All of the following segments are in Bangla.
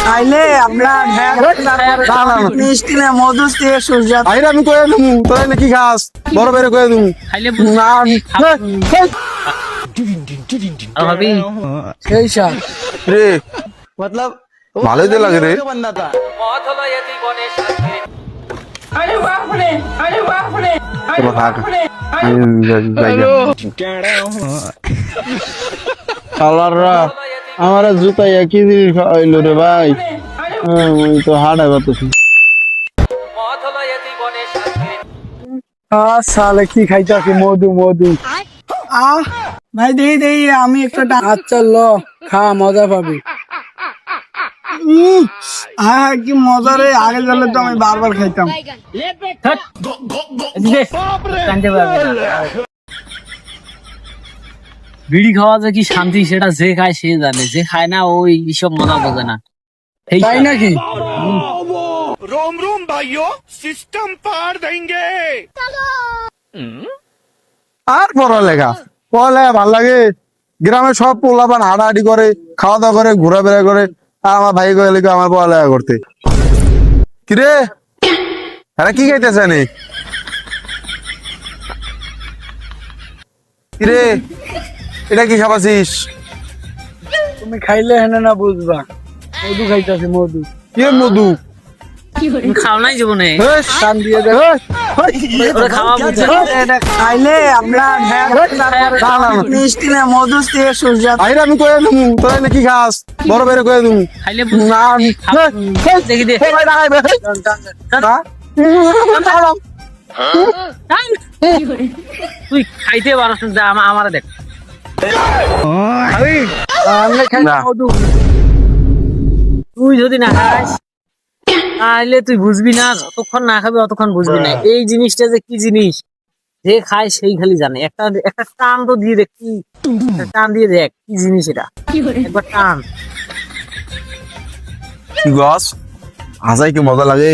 খাইলে আমরা মিষ্টি না মধু দিয়ে সূর্য আমি কয়ে দেবো তোরা নাকি খাস বড় বেড়ে কয়ে দেবো সেই সার রে মতলব ভালোই তো লাগে রে আমার জুতা একই জিনিস খাওয়াইলো রে ভাই তো হাড়াই বাতাছি সালে কি খাইতে মধু মধু ভাই দেই দেই আমি একটা আচ্ছা ল খা মজা পাবি হ্যাঁ কি মজা রে আগে গেলে তো আমি বারবার খাইতাম বিড়ি খাওয়া যে কি শান্তি সেটা যে খায় সে জানে, যে খায় না ওই সব মজা বোঝে না। তাই নাকি? रोम रोम भाइयों सिस्टम पार देंगे। আর পড়ালেখা ভাল লাগে। গ্রামে সব পোলাপান হাঁটাহাঁটি করে, খাওয়া দাওয়া করে, ঘোরাফেরা করে। আর আমার ভাই কয়ে লিখে আমার পড়ালেখা করতে। কিরে এরা কি খাইতেছে নি? কিরে এটা কি খাবাছিস? তুমি খাইলে হেনে না বুঝবা। মধু খাইতেছে মধু। কি মধু? খাও নাই জীবনে কান দিয়ে দে খাওয়া বুঝে খাইলে আমরা মিষ্টি না মধু দিয়ে সূর্য আমি কয়ে দেবো তোরা নাকি খাস বড় বেড়ে কয়ে দেবো খাইলে দেখি দে তুই খাইতে পারস না, আমার দেখ মধু তুই যদি না খাস তাহলে তুই বুঝবি না, যতক্ষণ না খাবি অতক্ষণ বুঝবি না এই জিনিসটা যে কি জিনিস। যে খায় সেই খালি জানে। একটা একটা টান তো দিয়ে দেখ, কি টান দিয়ে দেখ কি জিনিস এটা, একবার টান। কি গাছ আজাই কি মজা লাগে।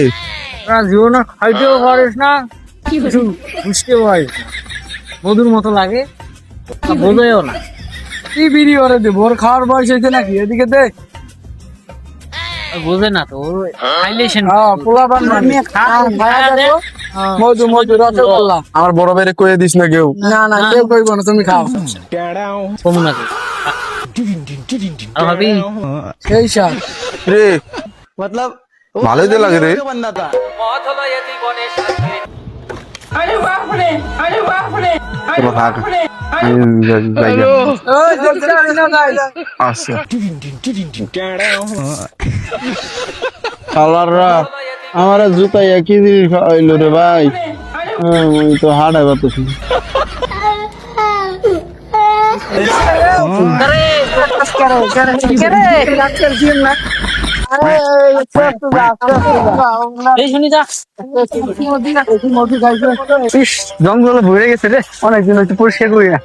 জীবনে খাইতেও পারিস না, কিছু বুঝতেও পারিস না, মধুর মতো লাগে, বোঝেও না। কি বিড়ি ওরে দে ভোর খাওয়ার বয়স হয়েছে নাকি? এদিকে দে বোঝে না তো খাইলে মধু মধু রসগোল্লা আমার বড় বেড়ে কয়ে দিস না কেউ। না না কেউ কইব না, তুমি খাও ভাবি সেই সার রে মতলব ভালোই তো লাগে রে। আমার জুতা একই জিনিস খাওয়াইলো রে ভাই তো হাড়াই বাতাছি জঙ্গলে ভরে গেছে রে, অনেকদিন হচ্ছে পরিষ্কার করি না।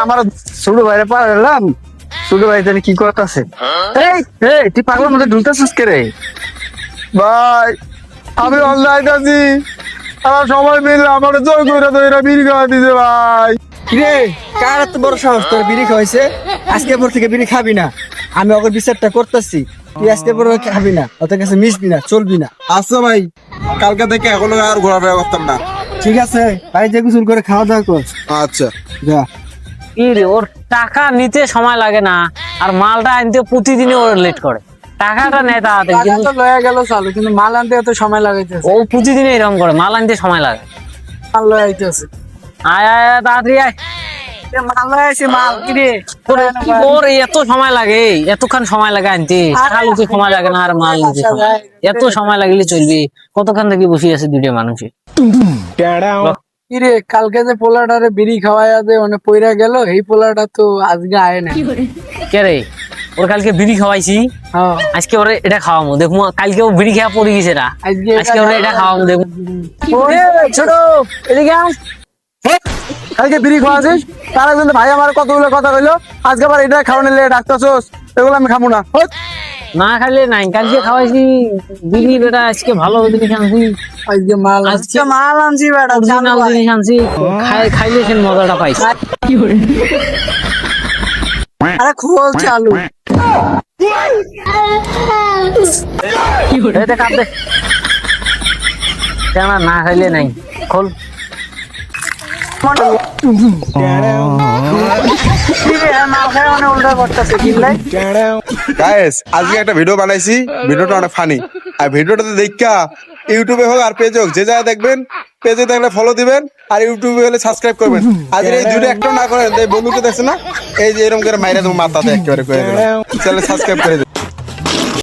আমার ছোট ভাইরে পার গেলাম, ছোট ভাই জানি কি করতেছে। তুই পাগলের মধ্যে ঢুলতেছিস কে রে? ভাই আমি অনলাইন আছি, আমার সবাই মিলে আমার জোর করে তো এরা বিড়ি খাওয়া দিছে ভাই। রে কার এত বড় সাহস তোর বিড়ি খাওয়াইছে? আজকে পর থেকে বিড়ি খাবি না, আমি ওকে বিচারটা করতেছি। তুই আজকে পর খাবি না, ওদের কাছে মিশবি না, চলবি না। আচ্ছা ভাই, কালকে থেকে এখনো আর ঘোরাফেরা করতাম না। ঠিক আছে ভাই, যে গোসল করে খাওয়া দাওয়া কর। আচ্ছা যা। কি রে, ওর টাকা নিতে সময় লাগে না, আর মালটা আনতে প্রতিদিনই ওর লেট করে। টাকাটা নেয় তাড়াতাড়ি, টাকা তো লয়ে গেল চালু, কিন্তু মাল আনতে এত সময় লাগাইতেছে। ও প্রতিদিনই এরকম করে, মাল আনতে সময় লাগে। মাল লয়ে আইতেছে, আয় আয় আয়, তাড়াতাড়ি আয়। মাল লয়ে আইছে। মাল কি রে ওর এত সময় লাগে, এতক্ষণ সময় লাগে আনতে। টাকা নিতে সময় লাগে না, আর মাল নিতে এত সময় লাগলে চলবে? কতক্ষণ থেকে বসে আছে দুটো মানুষে। কি রে, কালকে যে পোলাটারে বিড়ি খাওয়াইয়া দে অনেক পইরা গেল, এই পোলাটা তো আজকে আয় না। কে রে, ওর কালকে বিড়ি খাওয়াইছি, আজকে ওরে এটা খাওয়াবো দেখবো। কালকে ও বিড়ি খাওয়া পড়ে গেছে না, আজকে ওরে এটা খাওয়াবো দেখবো। ছোট এদিকে কালকে বিড়ি খাওয়াছিস, তার একজন ভাই আমার কতগুলো কথা কইলো, আজকে আবার এটা খাওয়া নিলে ডাক্তার এগুলো আমি খাবো না। না খাইলে নাই, কালকে খাওয়াইছি বিড়ি বেটা, আজকে ভালো জিনিস আনছি, আজকে মাল আনছি বেটা, অরিজিনাল জিনিস আনছি, খাইলে সে মজাটা পাইছি। আরে খোল চালু। এটা কাপ দে, কেন না খাইলে নাই, খোল। মাল খায় অনেক উল্টা করতেছে কি লাই। গাইস আজকে একটা ভিডিও বানাইছি, ভিডিওটা অনেক ফানি। আর ভিডিওটাতে দেখা ইউটিউবে হোক আর পেজে হোক, যে জায়গায় দেখবেন, পেজে দেখলে ফলো দিবেন আর ইউটিউবে হলে সাবস্ক্রাইব করবেন। আর এই দুটো একটাও না করেন, এই বন্ধুকে দেখছে না, এই যে এরকম করে মাইরা তুমি মাথাতে একেবারে করে দেবেন, চ্যানেল সাবস্ক্রাইব করে দেবেন।